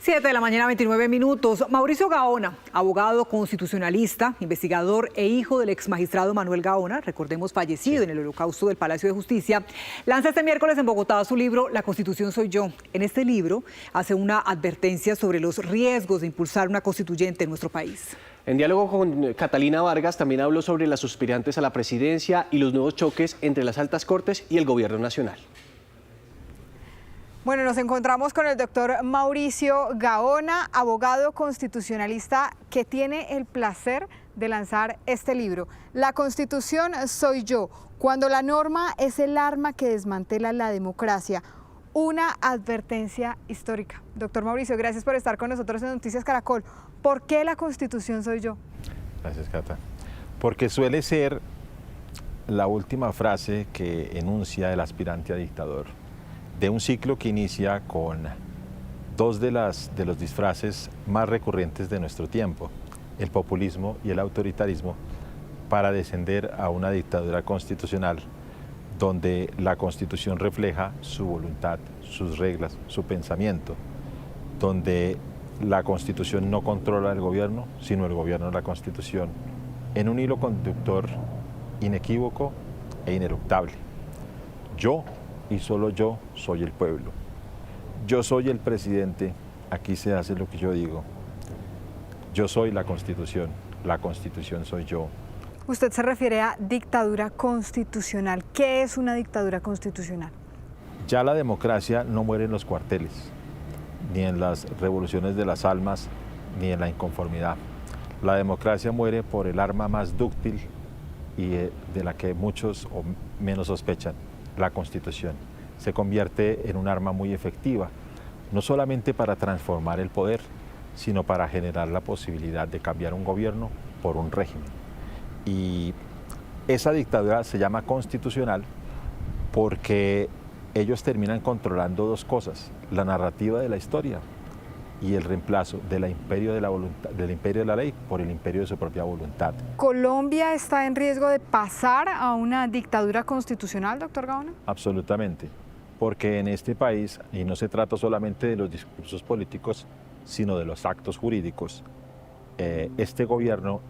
7 de la mañana, 29 minutos. Mauricio Gaona, abogado constitucionalista, investigador e hijo del exmagistrado Manuel Gaona, recordemos fallecido en el holocausto del Palacio de Justicia, lanza este miércoles en Bogotá su libro La Constitución soy yo. En este libro hace una advertencia sobre los riesgos de impulsar una constituyente en nuestro país. En diálogo con Catalina Vargas también habló sobre las aspirantes a la presidencia y los nuevos choques entre las altas cortes y el gobierno nacional. Bueno, nos encontramos con el doctor Mauricio Gaona, abogado constitucionalista que tiene el placer de lanzar este libro. La Constitución soy yo, cuando la norma es el arma que desmantela la democracia. Una advertencia histórica. Doctor Mauricio, gracias por estar con nosotros en Noticias Caracol. ¿Por qué la Constitución soy yo? Gracias, Cata. Porque suele ser la última frase que enuncia el aspirante a dictador, de un ciclo que inicia con dos de los disfraces más recurrentes de nuestro tiempo, el populismo y el autoritarismo, para descender a una dictadura constitucional, donde la Constitución refleja su voluntad, sus reglas, su pensamiento, donde la Constitución no controla el gobierno, sino el gobierno la Constitución, en un hilo conductor inequívoco e ineluctable. Yo, y solo yo, soy el pueblo. Yo soy el presidente, aquí se hace lo que yo digo. Yo soy la Constitución soy yo. Usted se refiere a dictadura constitucional. ¿Qué es una dictadura constitucional? Ya la democracia no muere en los cuarteles, ni en las revoluciones de las almas, ni en la inconformidad. La democracia muere por el arma más dúctil y de la que muchos o menos sospechan, la Constitución. Se convierte en un arma muy efectiva, no solamente para transformar el poder, sino para generar la posibilidad de cambiar un gobierno por un régimen. Y esa dictadura se llama constitucional porque ellos terminan controlando dos cosas: la narrativa de la historia y el reemplazo del imperio de la voluntad, del imperio de la ley por el imperio de su propia voluntad. ¿Colombia está en riesgo de pasar a una dictadura constitucional, doctor Gaona? Absolutamente, porque en este país, y no se trata solamente de los discursos políticos, sino de los actos jurídicos, este gobierno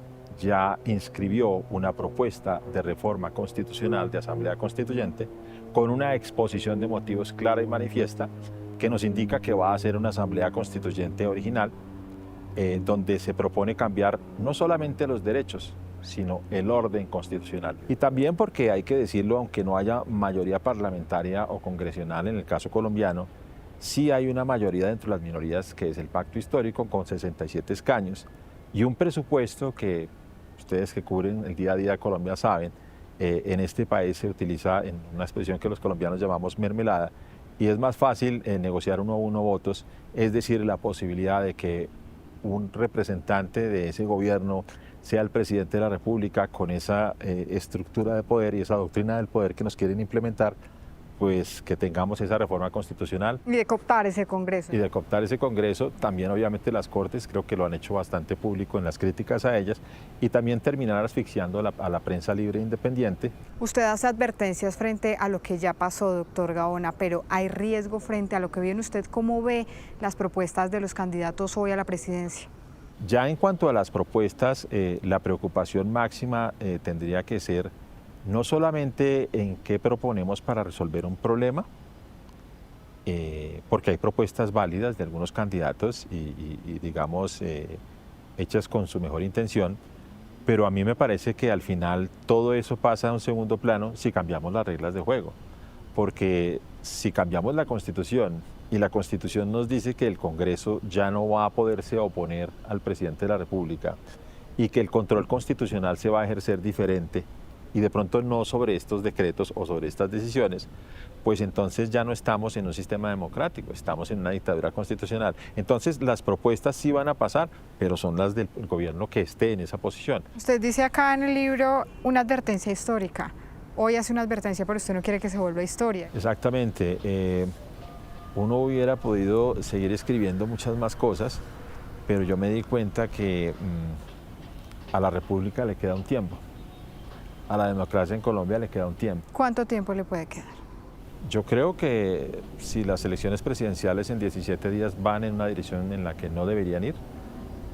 ya inscribió una propuesta de reforma constitucional de Asamblea Constituyente con una exposición de motivos clara y manifiesta que nos indica que va a ser una Asamblea Constituyente original, donde se propone cambiar no solamente los derechos, sino el orden constitucional. Y también porque, hay que decirlo, aunque no haya mayoría parlamentaria o congresional en el caso colombiano, sí hay una mayoría dentro de las minorías, que es el pacto histórico con 67 escaños y un presupuesto que ustedes que cubren el día a día de Colombia saben, en este país se utiliza en una expresión que los colombianos llamamos mermelada, y es más fácil negociar 1 a 1 votos, es decir, la posibilidad de que un representante de ese gobierno sea el presidente de la República, con esa estructura de poder y esa doctrina del poder que nos quieren implementar, pues que tengamos esa reforma constitucional. Y de cooptar ese Congreso. Y de cooptar ese Congreso, también obviamente las Cortes, creo que lo han hecho bastante público en las críticas a ellas, y también terminar asfixiando a la prensa libre e independiente. Usted hace advertencias frente a lo que ya pasó, doctor Gaona, pero ¿hay riesgo frente a lo que viene usted? ¿Cómo ve las propuestas de los candidatos hoy a la presidencia? Ya en cuanto a las propuestas, la preocupación máxima tendría que ser no solamente en qué proponemos para resolver un problema, porque hay propuestas válidas de algunos candidatos y digamos, hechas con su mejor intención, pero a mí me parece que al final todo eso pasa a un segundo plano si cambiamos las reglas de juego, porque si cambiamos la Constitución y la Constitución nos dice que el Congreso ya no va a poderse oponer al presidente de la República y que el control constitucional se va a ejercer diferente, y de pronto no sobre estos decretos o sobre estas decisiones, pues entonces ya no estamos en un sistema democrático, estamos en una dictadura constitucional. Entonces las propuestas sí van a pasar, pero son las del gobierno que esté en esa posición. Usted dice acá en el libro una advertencia histórica. Hoy hace una advertencia, pero usted no quiere que se vuelva historia. Exactamente. Uno hubiera podido seguir escribiendo muchas más cosas, pero yo me di cuenta que a la República le queda un tiempo. A la democracia en Colombia le queda un tiempo. ¿Cuánto tiempo le puede quedar? Yo creo que si las elecciones presidenciales en 17 días van en una dirección en la que no deberían ir,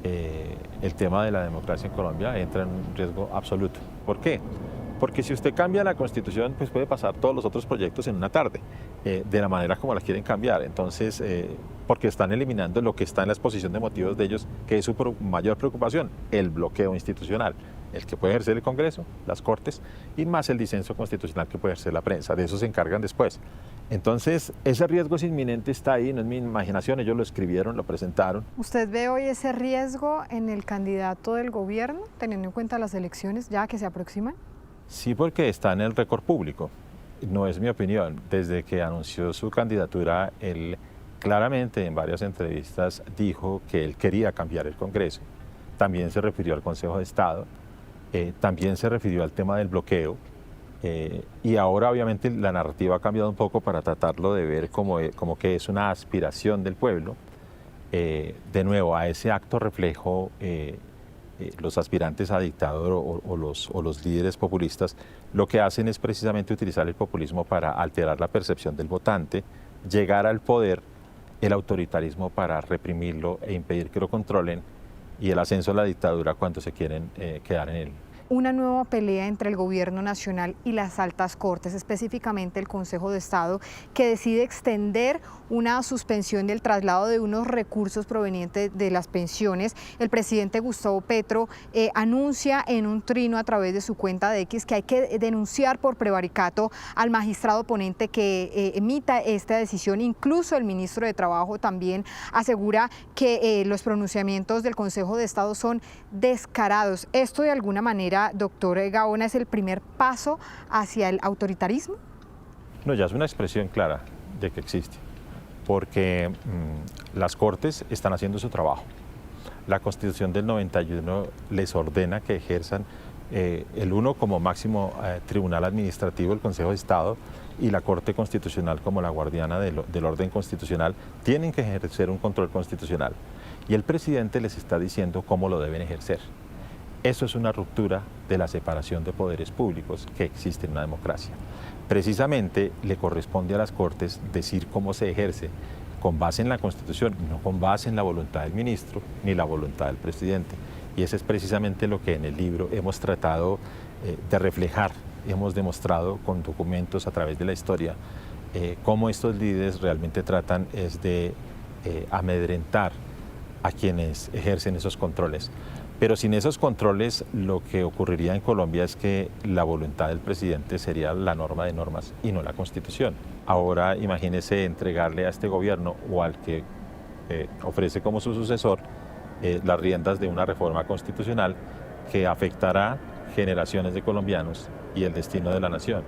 el tema de la democracia en Colombia entra en un riesgo absoluto. ¿Por qué? Porque si usted cambia la Constitución, pues puede pasar todos los otros proyectos en una tarde, de la manera como la quieren cambiar. Entonces, porque están eliminando lo que está en la exposición de motivos de ellos, que es su mayor preocupación, el bloqueo institucional, el que puede ejercer el Congreso, las Cortes, y más el disenso constitucional que puede ejercer la prensa. De eso se encargan después. Entonces, ese riesgo es inminente, está ahí, no es mi imaginación, ellos lo escribieron, lo presentaron. ¿Usted ve hoy ese riesgo en el candidato del gobierno, teniendo en cuenta las elecciones ya que se aproximan? Sí, porque está en el récord público. No es mi opinión. Desde que anunció su candidatura, él claramente en varias entrevistas dijo que él quería cambiar el Congreso. También se refirió al Consejo de Estado, también se refirió al tema del bloqueo. Y ahora obviamente la narrativa ha cambiado un poco para tratarlo de ver como que es una aspiración del pueblo. De nuevo, a ese acto reflejo los aspirantes a dictador o los líderes populistas lo que hacen es precisamente utilizar el populismo para alterar la percepción del votante, llegar al poder, el autoritarismo para reprimirlo e impedir que lo controlen y el ascenso a la dictadura cuando se quieren quedar en él. Una nueva pelea entre el gobierno nacional y las altas cortes, específicamente el Consejo de Estado, que decide extender una suspensión del traslado de unos recursos provenientes de las pensiones. El presidente Gustavo Petro anuncia en un trino a través de su cuenta de X que hay que denunciar por prevaricato al magistrado ponente que emita esta decisión. Incluso el ministro de Trabajo también asegura que los pronunciamientos del Consejo de Estado son descarados. Esto de alguna manera, doctor Gaona, ¿es el primer paso hacia el autoritarismo? No, ya es una expresión clara de que existe, porque las Cortes están haciendo su trabajo. La Constitución del 91 les ordena que ejerzan el uno como máximo tribunal administrativo, el Consejo de Estado, y la Corte Constitucional como la guardiana del orden constitucional, tienen que ejercer un control constitucional. Y el presidente les está diciendo cómo lo deben ejercer. Eso es una ruptura de la separación de poderes públicos que existe en una democracia. Precisamente le corresponde a las Cortes decir cómo se ejerce con base en la Constitución, no con base en la voluntad del ministro ni la voluntad del presidente. Y eso es precisamente lo que en el libro hemos tratado de reflejar, hemos demostrado con documentos a través de la historia cómo estos líderes realmente tratan es de amedrentar a quienes ejercen esos controles. Pero sin esos controles, lo que ocurriría en Colombia es que la voluntad del presidente sería la norma de normas y no la Constitución. Ahora imagínese entregarle a este gobierno o al que ofrece como su sucesor las riendas de una reforma constitucional que afectará generaciones de colombianos y el destino de la nación.